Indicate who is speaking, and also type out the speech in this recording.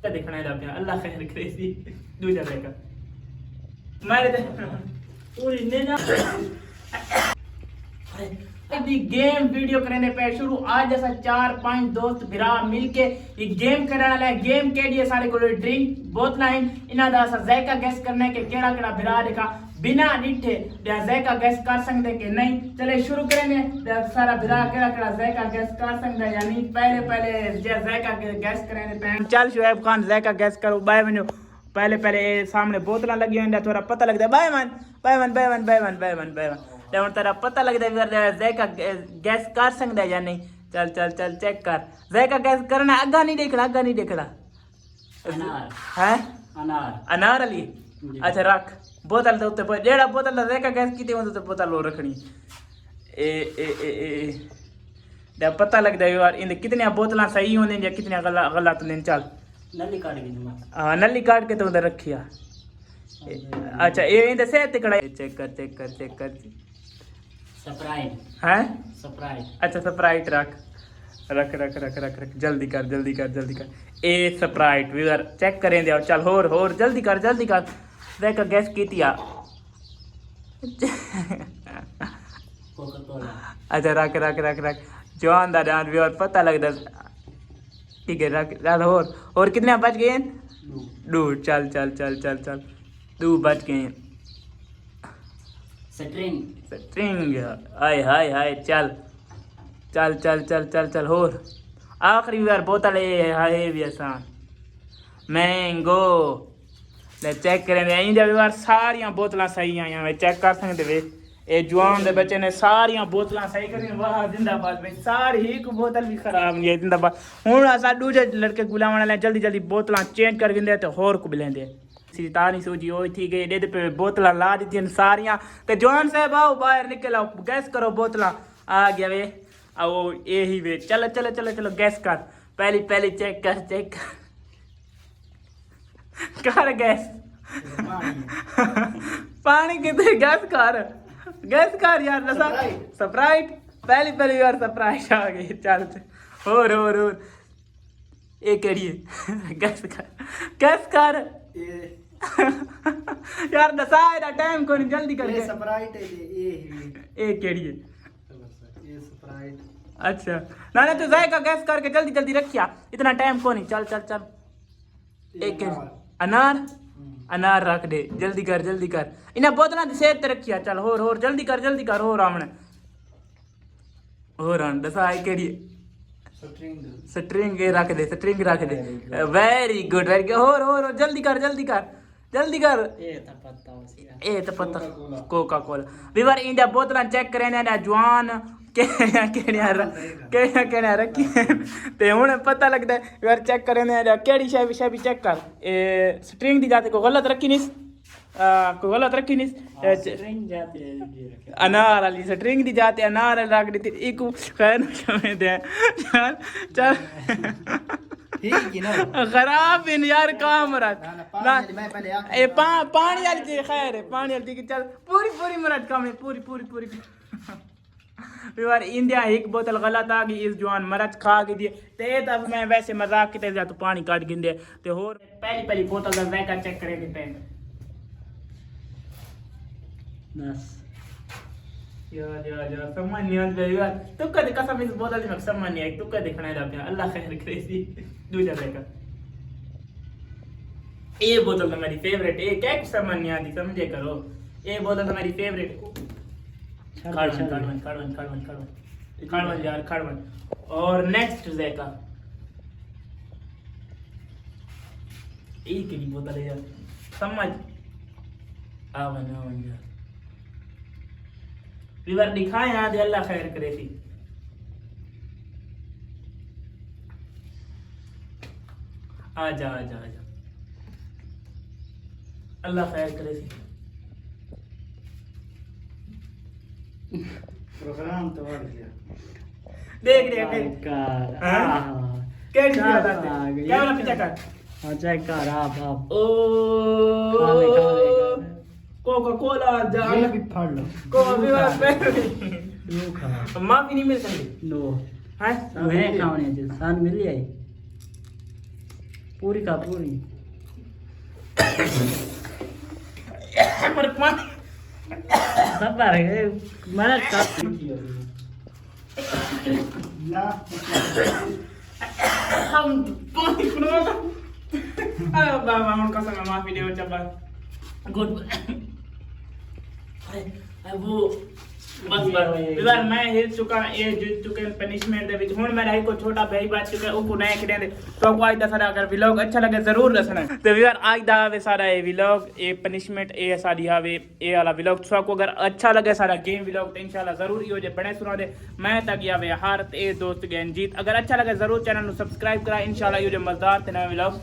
Speaker 1: देखना है आपने अल्लाह खैर करे सी दूजा देखा मारे दे पूरी ने ना अभी गेम वीडियो करने पे शुरू आज जैसा 4-5 दोस्त बिरा मिलके ये गेम करने वाला है। गेम के लिए सारे को ड्रिंक बोतल है इना दा सा जायका गैस करने के केड़ा केड़ा बिरा देखा बिना निठे या जायका गैस कर सकते कि नहीं। चले शुरू करेंगे सारा बिरा केड़ा केड़ा जायका गैस कर सकता है यानी पहले जायका गैस करेंगे। चल शुएब खान जायका गैस करो बाय बनो पहले सामने बोतल लगी हुई थोड़ा पता लगता है बाय मन तेरा पता लगता है जायका गैस कर सकता है या नहीं। चल चल चल चेक कर जायका गैस करना अग्गा नहीं देखना है अनार अली अच्छा रख बोतल तो उत्ते जेड़ा बोतल जायका गैस की तो बोतल लो रखनी ए पता लगता है यार इन कितनी बोतल सही होने या कितनी गलत होने। चल नली काट के तो उधर रखिया अच्छा ये इंदे से तिकड़ा चेक कर
Speaker 2: स्प्राइट
Speaker 1: हैं
Speaker 2: स्प्राइट
Speaker 1: अच्छा स्प्राइट रख जल्दी कर ए स्प्राइट वीर चेक करें दे चल होर जल्दी कर देखा गैस कीतिया
Speaker 2: कोका कोला
Speaker 1: अच्छा रख जवान दा ध्यान वीर पता लगदा ठीक है रख और कितने बच गए दो चल दो बच गए स्ट्रिंग हाय चल और आखिरी बार बोतल है भी आसान मैंगो ले चेक करें इंदे बार सारिया बोतल सही आईया चेक कर सकते वे ये जवान दे बच्चे ने सारिया बोतल सही करी वाह जिंदाबाद भाई सारी एक बोतल भी खराब नहीं है जिंदाबाद। हुण असा दूजे लड़के गुलाम वाले जल्दी बोतल चेंज कर दिंदे ते होर को बिलेंदे सीतानी सूजी हो थी गई डेढ़ पे बोतल ला दी सारिया ते जवान साहब आओ बाहर निकल आओ गैस करो बोतल आ गया वे आओ यही वे चलो गैस कर पहली चेक कर गैस पानी कितने गैस कर यार स्प्राइट पहली बार स्प्राइट आ गई। चल और ये केड़ी गैस कर यार दसा टाइम को नहीं जल्दी कर
Speaker 2: ये स्प्राइट है ये
Speaker 1: केड़ी है
Speaker 2: ये स्प्राइट
Speaker 1: अच्छा ना तो जायका गैस करके जल्दी रखिया इतना टाइम को नहीं। चल एक अनार रख दे जल्दी कर इन्हें बोतल सेर ते रखिया। चल होर जल्दी कर हो रामने हो राम दसा है केड़ी स्ट्रिंग रख दे वेरी गुड हो जल्दी कर ये तो पता कोका कोला विवर इंडिया बोतल चेक करें जवान केड़िया रखी ते हुण पता लगता है विवर चेक करें केड़ी शय भी चेक कर स्ट्रिंग दी जाते को गलत रखी नहीं अनार वाली स्ट्रिंग दी जाते अनार रख दी एक खैर दे चल खराब इन यार काम रख ए पानी वाली चीज खैर है पानी वाली चीज चल पूरी मरद काम है पूरी इंडिया एक बोतल गलत आ गई इस जवान मरच खा गई दिए ते तब मैं वैसे मजाक की जा तो पानी काट गिंदे ते होर पहली बोतल दा जायका चेक करेंगे पेन
Speaker 2: बस
Speaker 1: या समझ नहीं आता यार तू कद कसम इस बोतल में समझ नहीं आई तू कद देखना है आपने अल्लाह खैर करे सी दूजा देखा ये बोतल तो मेरी फेवरेट है क्या समझ नहीं आती समझे करो ये बोतल तो मेरी फेवरेट खड़वन यार खड़वन और नेक्स्ट जायका एक ही बोतल है यार समझ आवन यार विवर दिखाए आज अल्लाह खैर करे थी आजा अल्लाह खैर करे थी
Speaker 2: प्रोग्राम तो बढ़ गया
Speaker 1: देख क्या वाला पीछा कर
Speaker 2: चेक कर आप
Speaker 1: ओ कोका कोला जान
Speaker 2: भी फाड़ लो
Speaker 1: कोका भी
Speaker 2: नो खा
Speaker 1: माफी नहीं मिल सकती
Speaker 2: नो
Speaker 1: हैं
Speaker 2: मैं खाने जो सान मिल जाए पूरी खा पूरी
Speaker 1: पर पानी
Speaker 2: सब आ रहे मैं कप
Speaker 1: हम पानी पीना अरे बाबा उनका संग माफी दे चबा गुड वो बस यार मैं हिल चुका ये जीत चुके पनिशमेंट दे विच हुन मेरा को छोटा भाई बात चुका उनको नए खड़े दे तो को आज दा सारा अगर व्लॉग अच्छा लगे जरूर दसना तो यार आज दा वे सारा ये व्लॉग ये पनिशमेंट ये सारी आवे ये वाला व्लॉग को अगर अच्छा लगे सारा गेम व्लॉग तो इंशाल्लाह जरूर यो जे बने सुना दे मैं तक यावे हार ए दोस्त गेन जीत अगर अच्छा लगे जरूर चैनल नु सब्सक्राइब करा इंशाल्लाह यो जे मजेदार ते नए व्लॉग